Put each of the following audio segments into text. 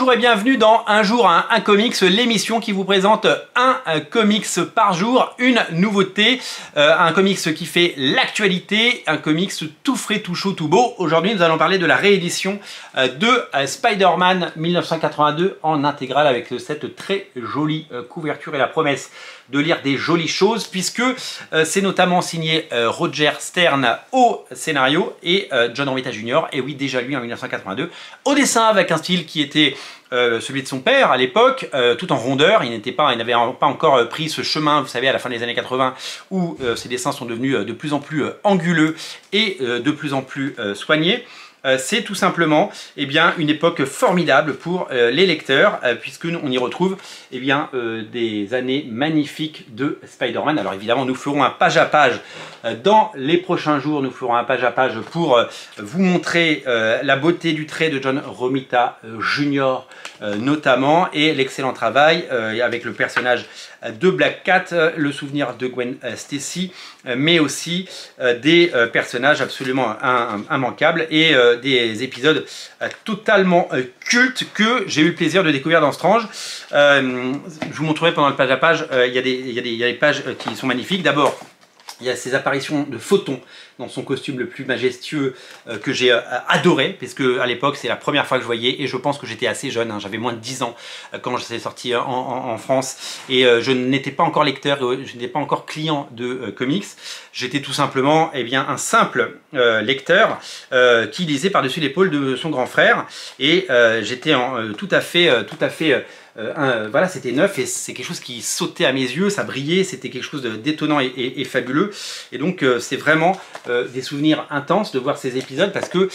Bonjour et bienvenue dans Un jour un comics, l'émission qui vous présente un comics par jour, une nouveauté, un comics qui fait l'actualité, un comics tout frais, tout chaud, tout beau. Aujourd'hui nous allons parler de la réédition de Spider-Man 1982 en intégrale avec cette très jolie couverture et la promesse de lire des jolies choses puisque c'est notamment signé Roger Stern au scénario et John Romita Jr. et oui déjà lui en 1982 au dessin avec un style qui était celui de son père à l'époque, tout en rondeur. Il n'avait pas encore pris ce chemin, vous savez, à la fin des années 80 où ses dessins sont devenus de plus en plus anguleux et de plus en plus soignés. C'est tout simplement une époque formidable pour les lecteurs puisqu'on y retrouve des années magnifiques de Spider-Man. Alors évidemment nous ferons un page à page dans les prochains jours, nous ferons un page à page pour vous montrer la beauté du trait de John Romita Jr. Notamment et l'excellent travail avec le personnage de Black Cat, le souvenir de Gwen Stacy, mais aussi des personnages absolument immanquables et des épisodes totalement cultes que j'ai eu le plaisir de découvrir dans Strange. Je vous montrerai pendant le page à page, il y a des pages qui sont magnifiques. D'abord, il y a ces apparitions de Photon dans son costume le plus majestueux que j'ai adoré, parce que à l'époque c'est la première fois que je voyais et je pense que j'étais assez jeune, hein, j'avais moins de 10 ans quand je suis sorti en France et je n'étais pas encore lecteur, je n'étais pas encore client de comics, j'étais tout simplement un simple lecteur qui lisait par-dessus l'épaule de son grand frère et j'étais tout à fait voilà, c'était neuf et c'est quelque chose qui sautait à mes yeux, ça brillait, c'était quelque chose d'étonnant et fabuleux. Et donc c'est vraiment des souvenirs intenses de voir ces épisodes parce que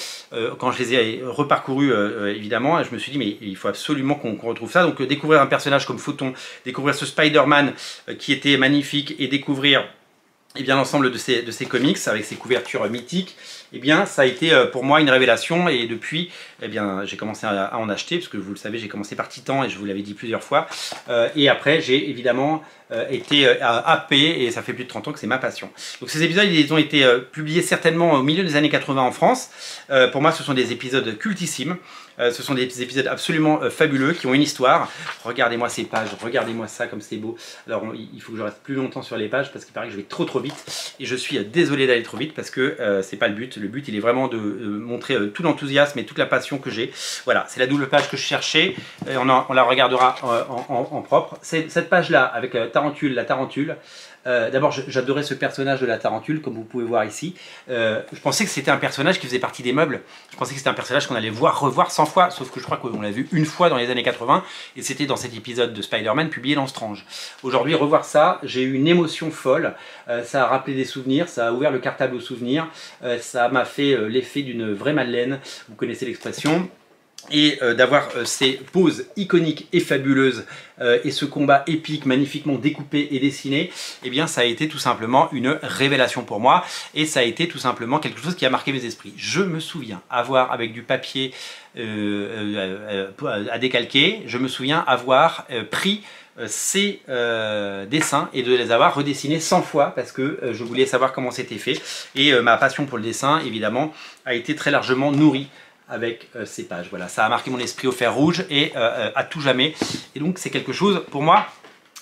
quand je les ai reparcourus évidemment, je me suis dit mais il faut absolument qu'on retrouve ça. Donc découvrir un personnage comme Photon, découvrir ce Spider-Man qui était magnifique et découvrir l'ensemble de ces comics avec ces couvertures mythiques, ça a été pour moi une révélation et depuis j'ai commencé à en acheter parce que vous le savez j'ai commencé par Titan et je vous l'avais dit plusieurs fois et après j'ai évidemment été happé et ça fait plus de 30 ans que c'est ma passion. Donc ces épisodes ils ont été publiés certainement au milieu des années 80 en France. Pour moi ce sont des épisodes cultissimes. Ce sont des épisodes absolument fabuleux qui ont une histoire. Regardez-moi ces pages, regardez-moi ça comme c'est beau. Alors il faut que je reste plus longtemps sur les pages parce qu'il paraît que je vais trop vite et je suis désolé d'aller trop vite parce que c'est pas le but. Le but il est vraiment de montrer tout l'enthousiasme et toute la passion que j'ai. Voilà, c'est la double page que je cherchais. Et on la regardera en propre. Cette page là avec la tarentule. D'abord j'adorais ce personnage de la tarentule comme vous pouvez voir ici. Je pensais que c'était un personnage qui faisait partie des meubles. Je pensais que c'était un personnage qu'on allait revoir 100 fois, sauf que je crois qu'on l'a vu une fois dans les années 80 et c'était dans cet épisode de Spider-Man publié dans Strange. Aujourd'hui revoir ça, j'ai eu une émotion folle, ça a rappelé des souvenirs, ça a ouvert le cartable aux souvenirs, ça m'a fait l'effet d'une vraie Madeleine, vous connaissez l'expression. Et d'avoir ces poses iconiques et fabuleuses et ce combat épique magnifiquement découpé et dessiné, ça a été tout simplement une révélation pour moi et ça a été tout simplement quelque chose qui a marqué mes esprits. Je me souviens avoir avec du papier à décalquer, je me souviens avoir pris ces dessins et de les avoir redessinés 100 fois parce que je voulais savoir comment c'était fait et ma passion pour le dessin évidemment a été très largement nourrie avec ces pages. Voilà, ça a marqué mon esprit au fer rouge et à tout jamais. Et donc c'est quelque chose pour moi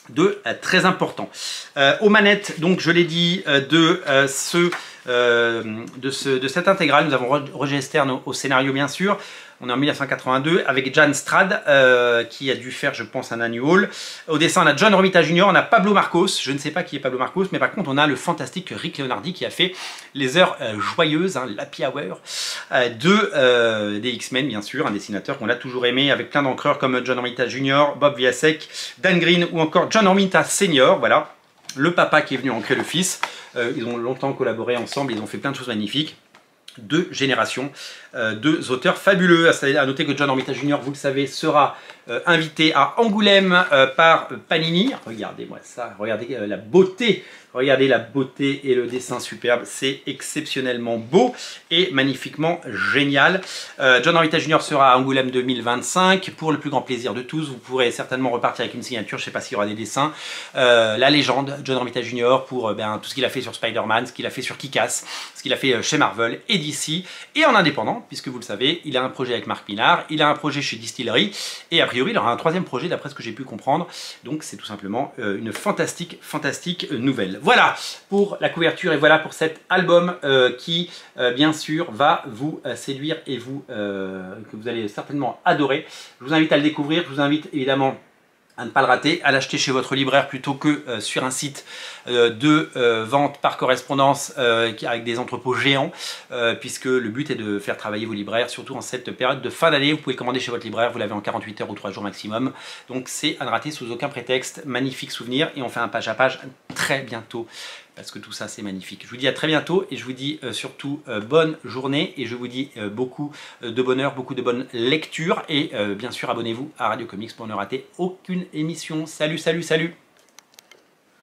de très important. Aux manettes, donc je l'ai dit, de cette intégrale, nous avons Roger Stern au scénario bien sûr. On est en 1982 avec Jan Strad qui a dû faire je pense un annual. Au dessin on a John Romita Jr, on a Pablo Marcos, je ne sais pas qui est Pablo Marcos mais par contre on a le fantastique Rick Leonardi qui a fait les heures joyeuses, l'happy hour des X-Men bien sûr, un dessinateur qu'on a toujours aimé avec plein d'encreurs comme John Romita Jr, Bob Vilasek, Dan Green ou encore John Romita Senior, voilà, le papa qui est venu ancrer le fils. Ils ont longtemps collaboré ensemble, ils ont fait plein de choses magnifiques. Deux générations deux auteurs fabuleux. À noter que John Romita Jr, vous le savez, sera invité à Angoulême par Panini. Regardez-moi ça, regardez la beauté. Regardez la beauté et le dessin superbe, c'est exceptionnellement beau et magnifiquement génial. John Romita Jr sera à Angoulême 2025 pour le plus grand plaisir de tous. Vous pourrez certainement repartir avec une signature, je ne sais pas s'il y aura des dessins. La légende, John Romita Jr pour tout ce qu'il a fait sur Spider-Man, ce qu'il a fait sur Kick-Ass, ce qu'il a fait chez Marvel et DC. Et en indépendant, puisque vous le savez, il a un projet avec Marc Pinard, il a un projet chez Distillery, et a priori il aura un troisième projet d'après ce que j'ai pu comprendre. Donc c'est tout simplement une fantastique nouvelle. Voilà pour la couverture et voilà pour cet album qui bien sûr va vous séduire et que vous allez certainement adorer. Je vous invite à le découvrir, je vous invite évidemment à ne pas le rater, à l'acheter chez votre libraire plutôt que sur un site de vente par correspondance avec des entrepôts géants, puisque le but est de faire travailler vos libraires, surtout en cette période de fin d'année. Vous pouvez commander chez votre libraire, vous l'avez en 48 heures ou 3 jours maximum, donc c'est à ne rater sous aucun prétexte. Magnifique souvenir, et on fait un page à page très bientôt, parce que tout ça c'est magnifique. Je vous dis à très bientôt, et je vous dis surtout bonne journée, et je vous dis beaucoup de bonheur, beaucoup de bonnes lectures, et bien sûr abonnez-vous à Radio Comics pour ne rater aucune émission. Salut, salut, salut!